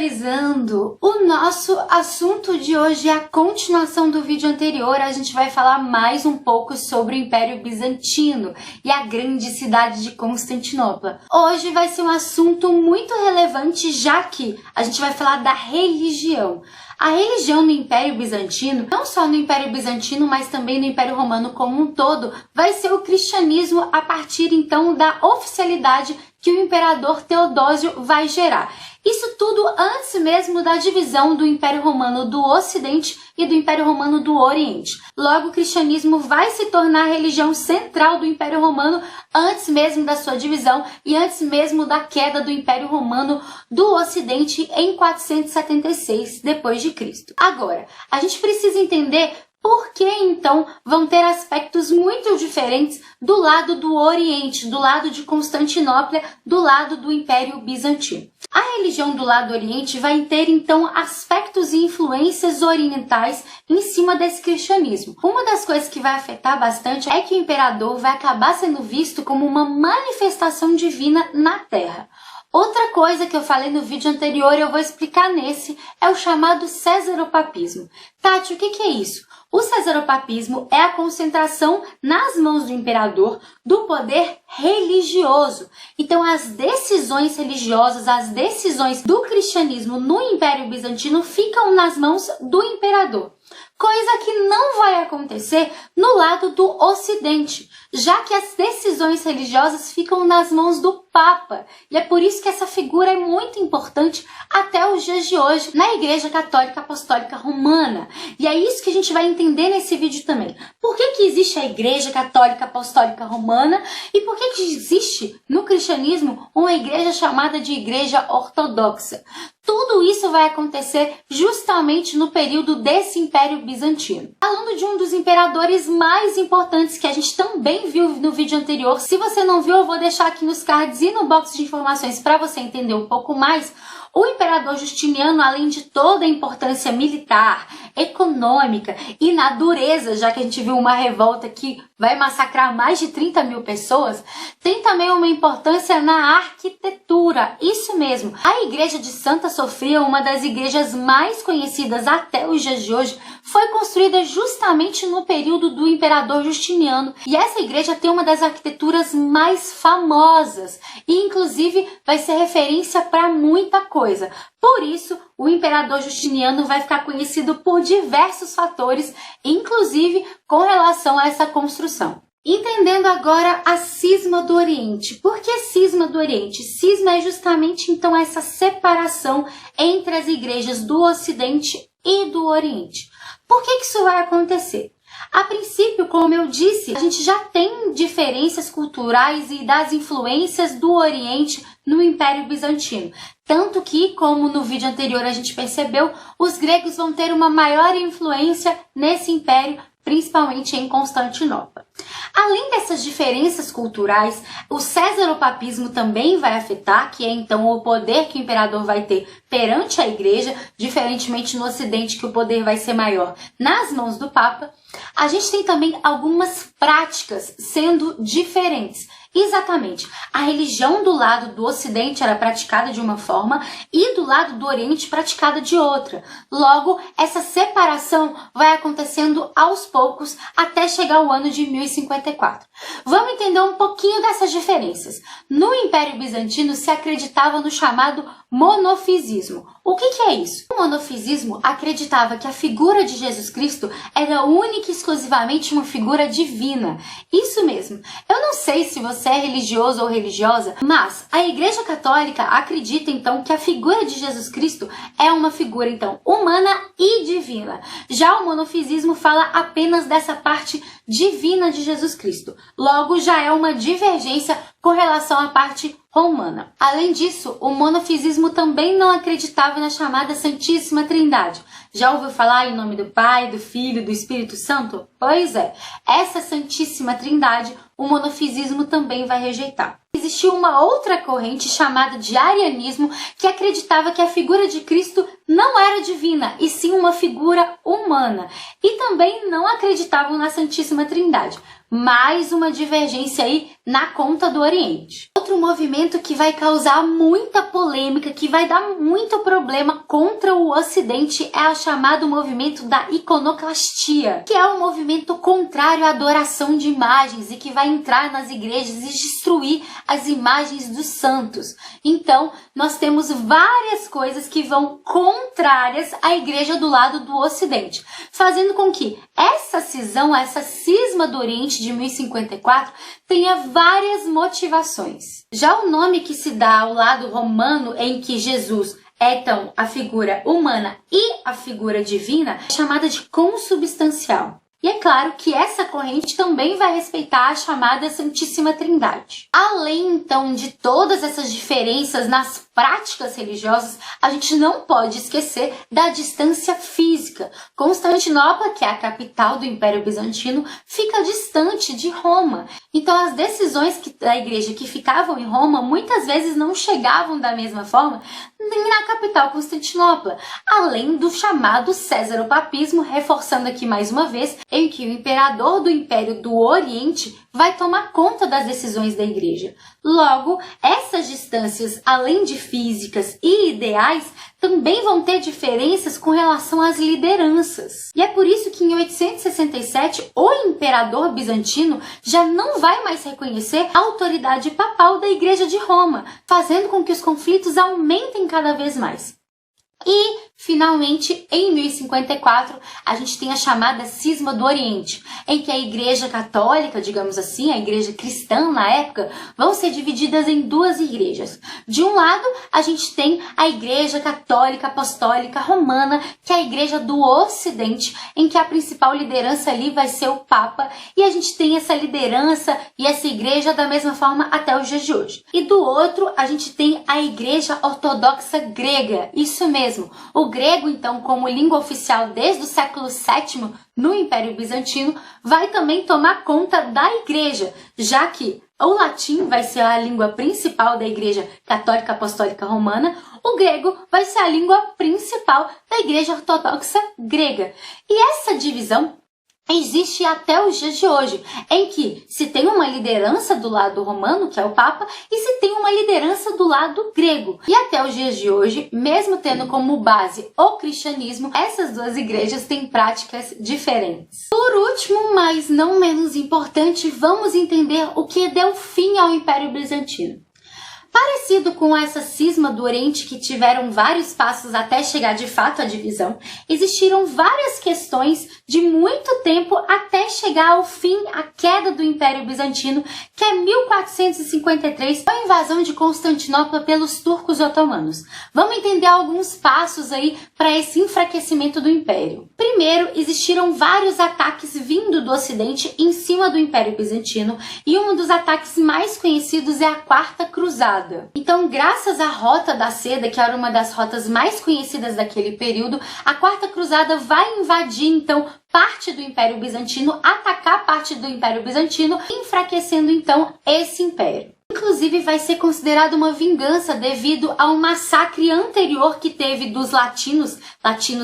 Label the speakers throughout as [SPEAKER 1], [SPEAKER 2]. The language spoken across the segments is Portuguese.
[SPEAKER 1] finalizando, o nosso assunto de hoje é a continuação do vídeo anterior. A gente vai falar mais um pouco sobre o Império Bizantino e a grande cidade de Constantinopla. Hoje vai ser um assunto muito relevante, já que a gente vai falar da religião. A religião no Império Bizantino, não só no Império Bizantino, mas também no Império Romano como um todo, vai ser o cristianismo a partir então da oficialidade que o imperador Teodósio vai gerar. Isso tudo antes mesmo da divisão do Império Romano do Ocidente e do Império Romano do Oriente. Logo, o cristianismo vai se tornar a religião central do Império Romano antes mesmo da sua divisão e antes mesmo da queda do Império Romano do Ocidente em 476 depois de Cristo. Agora, a gente precisa entender por que, então, vão ter aspectos muito diferentes do lado do Oriente, do lado de Constantinopla, do lado do Império Bizantino. A religião do lado do Oriente vai ter, então, aspectos e influências orientais em cima desse cristianismo. Uma das coisas que vai afetar bastante é que o imperador vai acabar sendo visto como uma manifestação divina na Terra. Outra coisa que eu falei no vídeo anterior e eu vou explicar nesse é o chamado cesaropapismo. Tati, o que é isso? O cesaropapismo é a concentração nas mãos do imperador do poder religioso. Então, as decisões religiosas, as decisões do cristianismo no Império Bizantino ficam nas mãos do imperador. Coisa que não vai acontecer no lado do Ocidente, já que as decisões religiosas ficam nas mãos do Papa. E é por isso que essa figura é muito importante até os dias de hoje na Igreja Católica Apostólica Romana. E é isso que a gente vai entender nesse vídeo também. Por que existe a Igreja Católica Apostólica Romana e por que existe no cristianismo uma igreja chamada de Igreja Ortodoxa? Tudo isso vai acontecer justamente no período desse Império Bizantino. Falando de um dos imperadores mais importantes que a gente também viu no vídeo anterior, se você não viu, eu vou deixar aqui nos cards e no box de informações para você entender um pouco mais. O imperador Justiniano, além de toda a importância militar, econômica e na dureza, já que a gente viu uma revolta que vai massacrar mais de 30 mil pessoas, tem também uma importância na arquitetura. Isso mesmo, a igreja de Santa Sofia, uma das igrejas mais conhecidas até os dias de hoje, foi construída justamente no período do imperador Justiniano. E essa igreja tem uma das arquiteturas mais famosas e, inclusive, vai ser referência para muita coisa. Por isso, o imperador Justiniano vai ficar conhecido por diversos fatores, inclusive com relação a essa construção. Entendendo agora a cisma do Oriente. Por que cisma do Oriente? Cisma é justamente então essa separação entre as igrejas do Ocidente e do Oriente. Por que isso vai acontecer? A princípio, como eu disse, a gente já tem diferenças culturais e das influências do Oriente no Império Bizantino. Tanto que, como no vídeo anterior a gente percebeu, os gregos vão ter uma maior influência nesse império, principalmente em Constantinopla. Além dessas diferenças culturais, o cesaropapismo também vai afetar, que é então o poder que o imperador vai ter perante a igreja, diferentemente no Ocidente, que o poder vai ser maior nas mãos do Papa. A gente tem também algumas práticas sendo diferentes. Exatamente, a religião do lado do Ocidente era praticada de uma forma e do lado do Oriente praticada de outra. Logo, essa separação vai acontecendo aos poucos até chegar ao ano de 1054. Vamos entender um pouquinho dessas diferenças. No Império Bizantino se acreditava no chamado monofisismo. O que é isso? O monofisismo acreditava que a figura de Jesus Cristo era única e exclusivamente uma figura divina. Isso mesmo. Eu não sei se você é religioso ou religiosa, mas a Igreja Católica acredita então que a figura de Jesus Cristo é uma figura então humana e divina. Já o monofisismo fala apenas dessa parte divina de Jesus Cristo. Logo, já é uma divergência com relação à parte romana. Além disso, o monofisismo também não acreditava na chamada Santíssima Trindade. Já ouviu falar em nome do Pai, do Filho e do Espírito Santo? Pois é, essa Santíssima Trindade o monofisismo também vai rejeitar. Existia uma outra corrente chamada de arianismo que acreditava que a figura de Cristo não era divina, e sim uma figura humana. E também não acreditavam na Santíssima Trindade. Mais uma divergência aí na conta do Oriente. outro movimento que vai causar muita polêmica, que vai dar muito problema contra o Ocidente é o chamado movimento da iconoclastia, que é um movimento contrário à adoração de imagens e que vai entrar nas igrejas e destruir as imagens dos santos. Então, nós temos várias coisas que vão contrárias à igreja do lado do Ocidente, fazendo com que essa cisão, essa cisma do Oriente de 1054 tenha várias motivações. Já o nome que se dá ao lado romano, em que Jesus é então a figura humana e a figura divina, é chamada de consubstancial. E é claro que essa corrente também vai respeitar a chamada Santíssima Trindade. Além, então, de todas essas diferenças nas práticas religiosas, a gente não pode esquecer da distância física. Constantinopla, que é a capital do Império Bizantino, fica distante de Roma. Então, as decisões da igreja que ficavam em Roma muitas vezes não chegavam da mesma forma nem na capital Constantinopla, além do chamado césaropapismo, reforçando aqui mais uma vez, em que o imperador do Império do Oriente vai tomar conta das decisões da igreja. Logo, essas distâncias, além de físicas e ideais, também vão ter diferenças com relação às lideranças. E é por isso que em 867 o imperador bizantino já não vai mais reconhecer a autoridade papal da Igreja de Roma, fazendo com que os conflitos aumentem cada vez mais. E, finalmente, em 1054, a gente tem a chamada Cisma do Oriente, em que a Igreja Católica, digamos assim, a Igreja Cristã na época, vão ser divididas em duas igrejas. De um lado, a gente tem a Igreja Católica Apostólica Romana, que é a Igreja do Ocidente, em que a principal liderança ali vai ser o Papa, e a gente tem essa liderança e essa igreja da mesma forma até os dias de hoje. E do outro, a gente tem a Igreja Ortodoxa Grega, isso mesmo. O grego, então, como língua oficial desde o século VII no Império Bizantino, vai também tomar conta da igreja, já que o latim vai ser a língua principal da Igreja Católica Apostólica Romana, o grego vai ser a língua principal da Igreja Ortodoxa Grega. E essa divisão existe até os dias de hoje, em que se tem uma liderança do lado romano, que é o Papa, e se tem uma liderança do lado grego. E até os dias de hoje, mesmo tendo como base o cristianismo, essas duas igrejas têm práticas diferentes. Por último, mas não menos importante, vamos entender o que deu fim ao Império Bizantino. Parecido com essa cisma do Oriente, que tiveram vários passos até chegar de fato à divisão, existiram várias questões de muito tempo até chegar ao fim, a queda do Império Bizantino, que é 1453, com a invasão de Constantinopla pelos turcos otomanos. Vamos entender alguns passos aí para esse enfraquecimento do Império. Primeiro, existiram vários ataques vindo do Ocidente em cima do Império Bizantino, e um dos ataques mais conhecidos é a Quarta Cruzada. Então, graças à Rota da Seda, que era uma das rotas mais conhecidas daquele período, a Quarta Cruzada vai invadir, então, parte do Império Bizantino, atacar parte do Império Bizantino, enfraquecendo, então, esse império. Inclusive, vai ser considerado uma vingança devido a um massacre anterior que teve dos latinos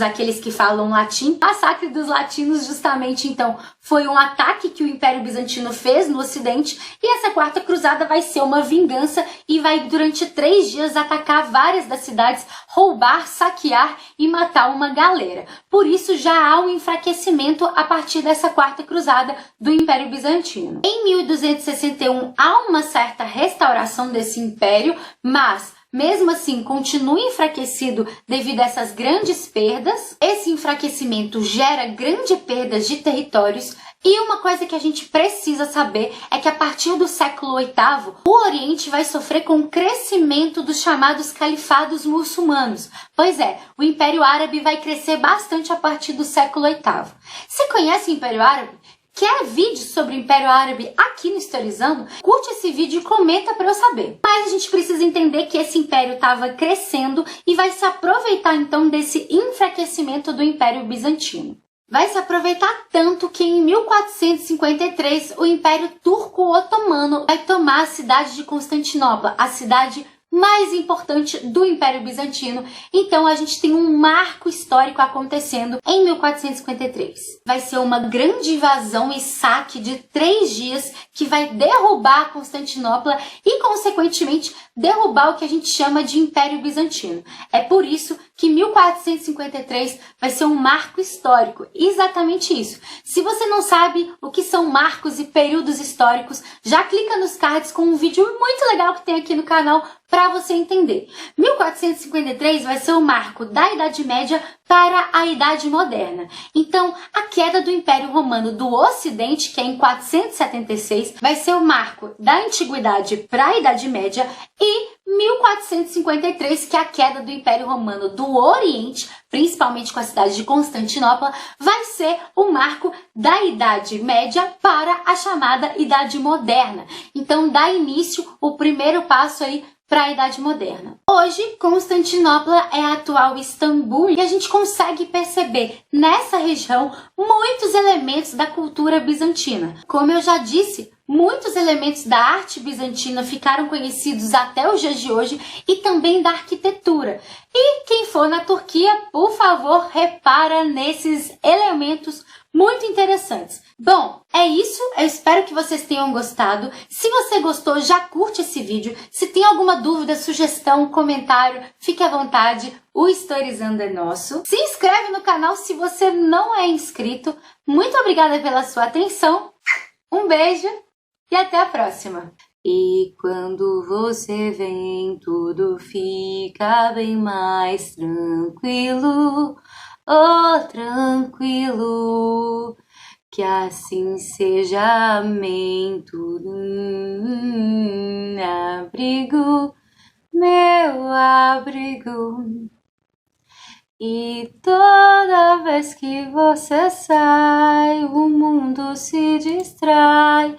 [SPEAKER 1] aqueles que falam latim. O massacre dos latinos, justamente, então, foi um ataque que o Império Bizantino fez no Ocidente, e essa Quarta Cruzada vai ser uma vingança e vai, durante 3 dias, atacar várias das cidades, roubar, saquear e matar uma galera. Por isso, já há um enfraquecimento a partir dessa Quarta Cruzada do Império Bizantino. Em 1261, há uma certa restauração desse império, mas mesmo assim continua enfraquecido devido a essas grandes perdas. Esse enfraquecimento gera grandes perdas de territórios, e uma coisa que a gente precisa saber é que a partir do século VIII, o Oriente vai sofrer com o crescimento dos chamados califados muçulmanos. Pois é, o Império Árabe vai crescer bastante a partir do século VIII. Você conhece o Império Árabe? Quer vídeo sobre o Império Árabe aqui no Historizando? Curte esse vídeo e comenta para eu saber. Mas a gente precisa entender que esse império estava crescendo e vai se aproveitar então desse enfraquecimento do Império Bizantino. Vai se aproveitar tanto que em 1453 o Império Turco-Otomano vai tomar a cidade de Constantinopla, a cidade mais importante do Império Bizantino. Então a gente tem um marco histórico acontecendo em 1453. Vai ser uma grande invasão e saque de 3 dias que vai derrubar Constantinopla e, consequentemente, derrubar o que a gente chama de Império Bizantino. É por isso que 1453 vai ser um marco histórico, exatamente isso. Se você não sabe o que são marcos e períodos históricos, já clica nos cards com um vídeo muito legal que tem aqui no canal para você entender. 1453 vai ser o marco da Idade Média para a Idade Moderna. Então, a queda do Império Romano do Ocidente, que é em 476, vai ser o marco da Antiguidade para a Idade Média, e 1453, que é a queda do Império Romano do Oriente, principalmente com a cidade de Constantinopla, vai ser o marco da Idade Média para a chamada Idade Moderna. Então, dá início o primeiro passo aí para a Idade Moderna. Hoje, Constantinopla é a atual Istambul e a gente consegue perceber nessa região muitos elementos da cultura bizantina. Como eu já disse, muitos elementos da arte bizantina ficaram conhecidos até os dias de hoje e também da arquitetura. E quem for na Turquia, por favor, repara nesses elementos muito interessantes. Bom, é isso. Eu espero que vocês tenham gostado. Se você gostou, já curte esse vídeo. Se tem alguma dúvida, sugestão, comentário, fique à vontade. O Historizando é nosso. Se inscreve no canal se você não é inscrito. Muito obrigada pela sua atenção. Um beijo e até a próxima. E quando você vem, tudo fica bem mais tranquilo. Oh, tranquilo, que assim seja, amém, tudo abrigo, meu abrigo. E toda vez que você sai, o mundo se distrai.